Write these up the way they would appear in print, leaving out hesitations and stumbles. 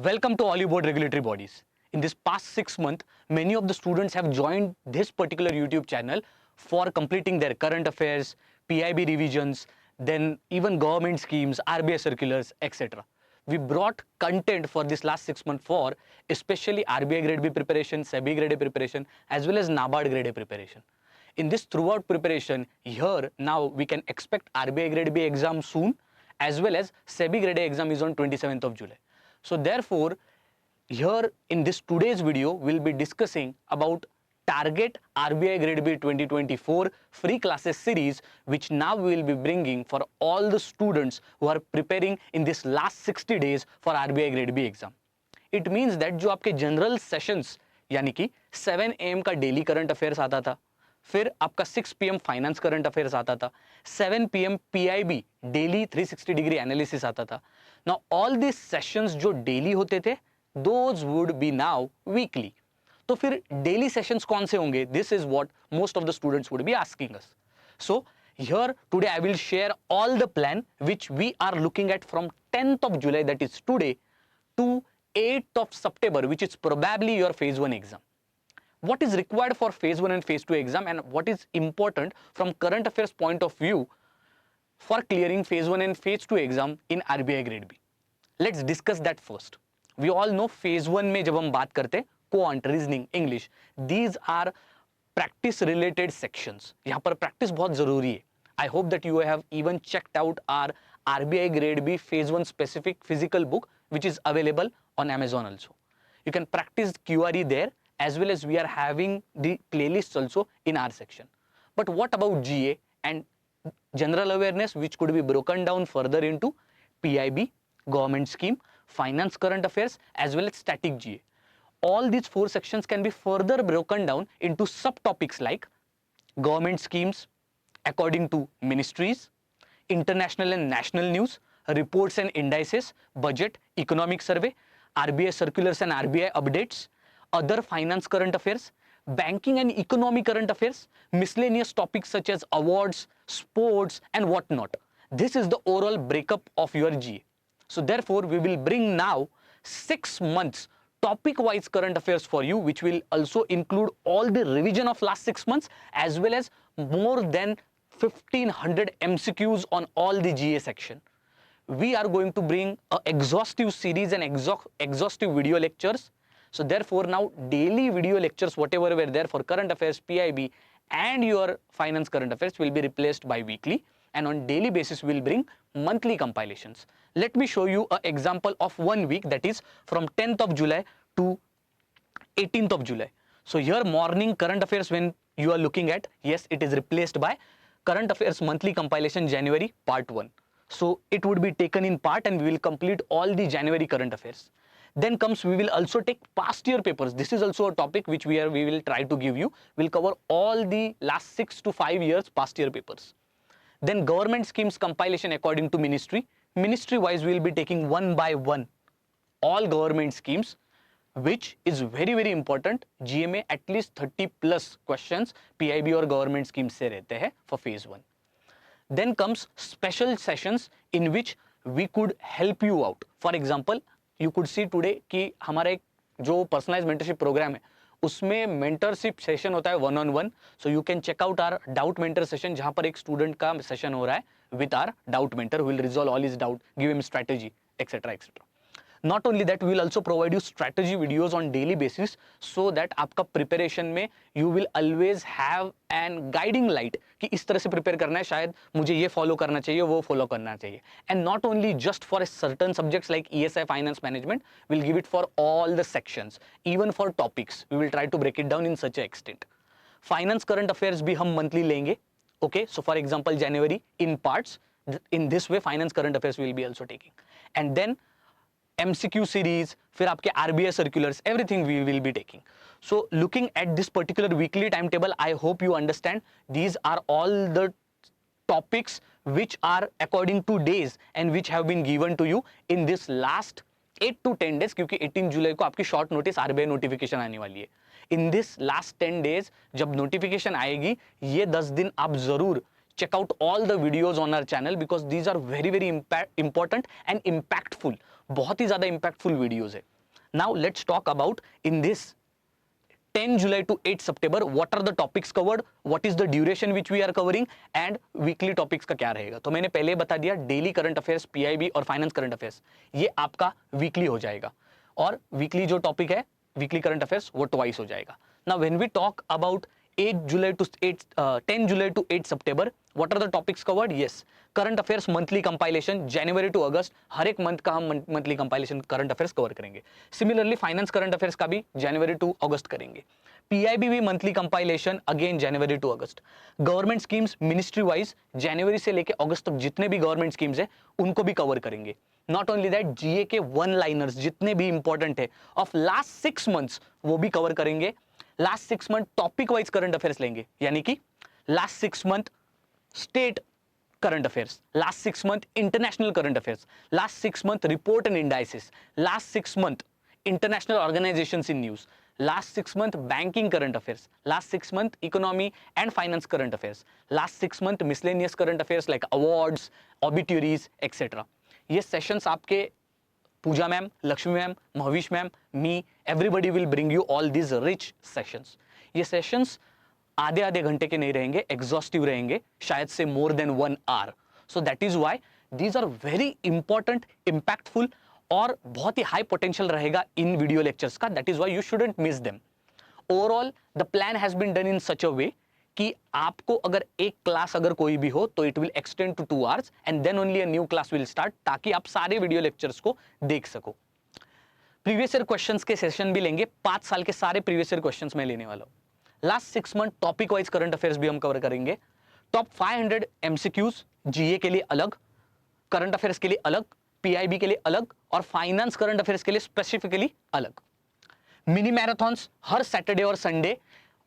Welcome to all you board regulatory bodies. In this past 6 months, many of the students have joined this particular YouTube channel for completing their current affairs, PIB revisions, then even government schemes, RBI circulars, etc. We brought content for this last 6 months for especially RBI grade B preparation, SEBI grade A preparation, as well as NABARD grade A preparation. In this throughout preparation, here now we can expect RBI grade B exam soon, as well as SEBI grade A exam is on 27th of July. So therefore, here in this today's video, we'll be discussing about Target RBI Grade B 2024 free classes series, which now we will be bringing for all the students who are preparing in this last 60 days for RBI Grade B exam. It means that जो आपके general sessions यानी कि 7 AM का daily current affairs आता था, फिर आपका 6 PM finance current affairs आता था, 7 PM PIB daily 360 degree analysis आता था. नाउ ऑल दिस सेशंस जो डेली होते थे, those would be now weekly. तो फिर डेली सेशंस कौन से होंगे? This is what most of the students would be asking us. So here today I will share all the plan which we are looking at from 10th of July, that is today, to 8th of September, which is probably your phase 1 exam. What is required for phase 1 and phase 2 exam, and what is important from current affairs point of view for clearing phase 1 and phase 2 exam in RBI grade B. Let's discuss that first. We all know phase 1 में जब हम बात करते हैं quant, reasoning, English, these are practice related sections. यहाँ पर practice बहुत जरूरी है. I hope that you have even checked out our RBI grade B phase 1 specific physical book, which is available on Amazon also. You can practice QRE there, as well as we are having the playlists also in our section. But what about GA and general awareness, which could be broken down further into PIB, government scheme, finance current affairs, as well as static GA. All these 4 sections can be further broken down into subtopics like government schemes according to ministries, international and national news, reports and indices, budget, economic survey, RBI circulars and RBI updates, other finance current affairs, banking and economic current affairs, miscellaneous topics such as awards, sports and whatnot. This is the overall breakup of your GA. So therefore, we will bring now 6 months topic wise current affairs for you, which will also include all the revision of last 6 months, as well as more than 1500 MCQs on all the GA section. We are going to bring an exhaustive series and exhaustive video lectures. So therefore, now daily video lectures, whatever were there for current affairs, PIB and your finance current affairs, will be replaced by weekly, and on daily basis we will bring monthly compilations. Let me show you an example of 1 week, that is from 10th of July to 18th of July. So here morning current affairs, when you are looking at, yes, it is replaced by current affairs monthly compilation January part 1. So it would be taken in part and we will complete all the January current affairs. Then comes, we will also take past year papers. This is also a topic which we will try to give you. We'll cover all the last 6 to 5 years past year papers. Then government schemes compilation according to ministry. Ministry wise we will be taking one by one all government schemes, which is very very important. GMA at least 30 plus questions PIB or government schemes से रहते हैं for phase 1. Then comes special sessions in which we could help you out. For example, you could see today कि हमारा एक जो personalized mentorship program है, उसमें mentorship session होता है 1-on-1. So you can check out our doubt mentor session, जहां पर एक स्टूडेंट का सेशन हो रहा है with our doubt mentor, who will resolve all his doubt, give him strategy, etcetera etcetera. Not only that, we will also provide you strategy videos on daily basis, so that आपका preparation में you will always have an guiding light कि इस तरह से prepare करना है, शायद मुझे ये follow करना चाहिए, वो follow करना चाहिए. And not only just for a certain subjects like ESI finance management, we'll give it for all the sections, even for topics we will try to break it down in such a extent. Finance current affairs भी हम monthly लेंगे. Okay, so for example January in parts. In this way finance current affairs we will be also taking, and then MCQ series, फिर आपके RBI circulars, everything we will be taking. So looking at this particular weekly timetable, I hope you understand these are all the topics which are according to days and which have been given to you in this last 8 to 10 days, क्योंकि 18 जुलाई को आपकी short notice RBI notification आने वाली है. In this last 10 days जब notification आएगी, ये 10 दिन आप जरूर check out all the videos on our channel, because these are very very important and impactful बहुत ही ज्यादा इंपैक्टफुल वीडियोस है. Now let's talk about in this 10 July to 8 September, what are the topics covered, what is the duration which we are covering and weekly topics का क्या रहेगा. तो मैंने पहले बता दिया, डेली करंट अफेयर्स, पीआईबी और फाइनेंस करंट अफेयर्स ये आपका वीकली हो जाएगा, और वीकली जो टॉपिक है वीकली करंट अफेयर्स वो ट्वाइस हो जाएगा. Now when we talk about 10 July to 8 September, what are the topics covered? Yes, current affairs monthly compilation January to August, हर एक मंथ का हम monthly compilation current affairs cover करेंगे. Similarly finance current affairs का भी January to August करेंगे. PIB भी monthly compilation again January to August. Government schemes ministry wise जनवरी से लेके अगस्त तक जितने भी गवर्नमेंट स्कीम्स है उनको भी कवर करेंगे. नॉट ओनली दैट, जीए के वन लाइनर्स जितने भी इंपॉर्टेंट है ऑफ लास्ट 6 months वो भी कवर करेंगे. Last 6 month topic wise current affairs लेंगे, यानी कि last 6 month state current affairs, last 6 month international current affairs, last 6 month report and indices, last 6 month international organizations in news, last 6 month banking current affairs, last 6 month economy and finance current affairs, last 6 month miscellaneous current affairs like awards, obituaries, etc. ये sessions आपके Puja ma'am, Lakshmi ma'am, Mahvish ma'am, me, everybody will bring you all these rich sessions. ये sessions आधे आधे घंटे के नहीं रहेंगे, exhaustive रहेंगे, शायद से more than 1 hour. So that is why these are very important, impactful और बहुत ही हाई पोटेंशियल रहेगा इन वीडियो लेक्चर्स का. That is why you shouldn't miss them. Overall the plan has been done in such a way कि आपको अगर एक क्लास अगर कोई भी हो तो it will extend to 2 hours and then only a new class will start, ताकि आप सारे वीडियो लेक्चर्स को देख सको. प्रीवियस ईयर क्वेश्चंस के सेशन भी लेंगे, 5 साल के सारे प्रीवियस ईयर क्वेश्चंस मैं लेने वाला हूं. Last 6 month topic wise current affairs भी हम कवर करेंगे. टॉप 500 एमसीक्यूज जीए के लिए अलग, करंट अफेयर्स के लिए अलग, पीआईबी के लिए अलग और फाइनेंस करंट अफेयर्स के लिए स्पेसिफिकली अलग. मिनी मैराथन्स हर सैटरडे और Sunday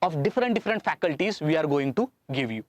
of different faculties we are going to give you.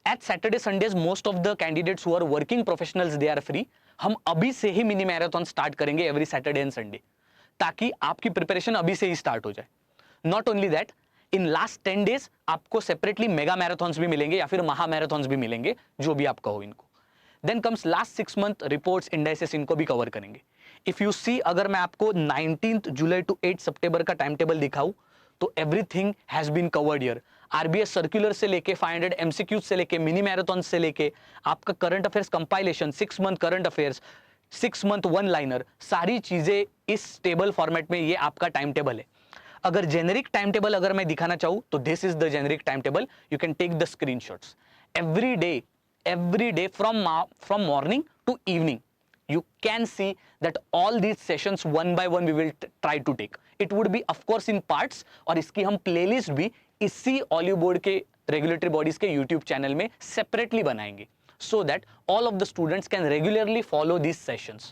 At Saturday Sundays most of the candidates who are working professionals they are free. हम अभी से ही mini marathon start करेंगे every Saturday and Sunday, ताकि आपकी preparation अभी से ही स्टार्ट हो जाए. Not only that, in last 10 days आपको सेपरेटली मेगा मैराथन्स भी मिलेंगे या फिर महा मैराथन्स भी मिलेंगे, जो भी आप कहो इनको. Then comes last 6 month reports, indices, इनको भी कवर करेंगे. इफ यू सी, अगर मैं आपको 19 July to 8 September का टाइम टेबल दिखाऊं तो everything has been covered here. RBS circular से लेके 500 एमसीक्यूज से लेके मिनी मैराथन से लेके आपका current affairs compilation, 6 month current affairs, 6 month one liner, सारी चीजें इस टेबल फॉर्मेट में ये आपका टाइम टेबल है. अगर जेनेरिक टाइम टेबल अगर मैं दिखाना चाहूँ तो this is the generic time table. You can take the screenshots. every day from morning to evening you can see that all these sessions one by one we will try to take. It would be of course in parts, और इसकी हम playlist भी इसी olive board के regulatory bodies के YouTube channel में separately बनाएंगे, so that all of the students can regularly follow these sessions.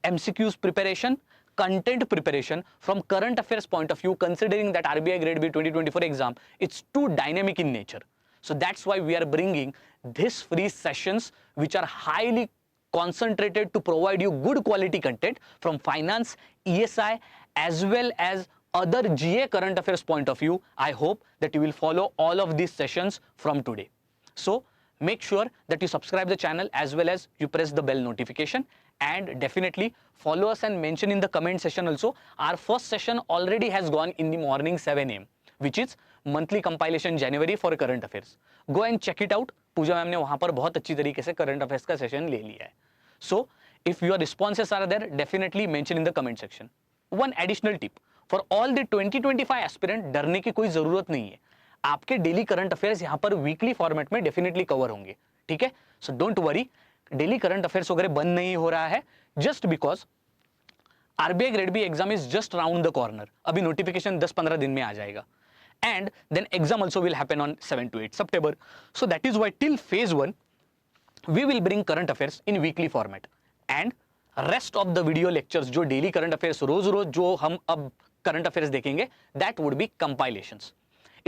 MCQs preparation, content preparation from current affairs point of view, considering that RBI Grade B 2024 exam, it's too dynamic in nature. So that's why we are bringing these free sessions which are highly concentrated to provide you good quality content from finance, ESI as well as other GA current affairs point of view. I hope that you will follow all of these sessions from today. So make sure that you subscribe the channel as well as you press the bell notification, and definitely follow us and mention in the comment section also. Our first session already has gone in the morning 7 AM, which is monthly compilation January for current affairs. Go and check it out. Pooja ma'am ने वहां पर बहुत अच्छी तरीके से current affairs का session ले लिया है. So if your responses are there, definitely mention in the comment section. One additional tip for all the 2025 aspirant, डरने की कोई जरूरत नहीं है. आपके डेली करंट अफेयर्स यहाँ पर वीकली फॉर्मेट में डेफिनेटली कवर होंगे, ठीक है. So don't worry, daily current affairs वगैरह बंद नहीं हो रहा है, just because RBI grade B exam is just round the corner. अभी नोटिफिकेशन 10-15 दिन में आ जाएगा, and then exam also will happen on 7 to 8 September. So that is why till phase 1 we will bring current affairs in weekly format, and rest of the video lectures जो daily current affairs रोज जो हम अब current affairs देखेंगे, that would be compilations.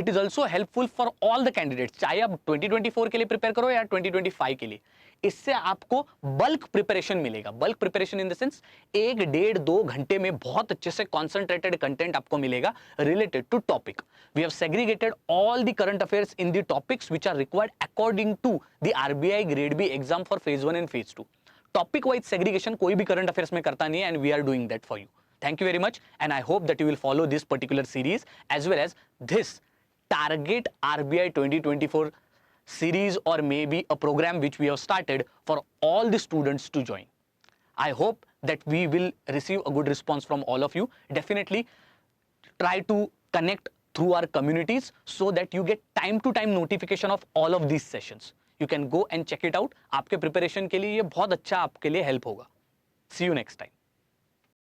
It is also helpful for all the candidates, चाहे आप 2024 के लिए prepare करो या 2025 के लिए. इससे आपको बल्क प्रिपरेशन मिलेगा. Bulk preparation in the sense 1-1.5-2 घंटे में बहुत अच्छे से कॉन्सेंट्रेटेड कंटेंट आपको मिलेगा related to topic. We have segregated all the current affairs in the topics which are required according to the RBI grade B exam for phase 1 and phase 2. Topic wise segregation कोई भी current affairs में करता नहीं है, and we are doing that for you. Thank you very much, and I hope that you will follow this particular series as well as this Target RBI 2024 series, or maybe a program which we have started for all the students to join. I hope that we will receive a good response from all of you. Definitely try to connect through our communities so that you get time to time notification of all of these sessions. You can go and check it out. आपके preparation के लिए ये बहुत अच्छा आपके लिए help होगा. See you next time.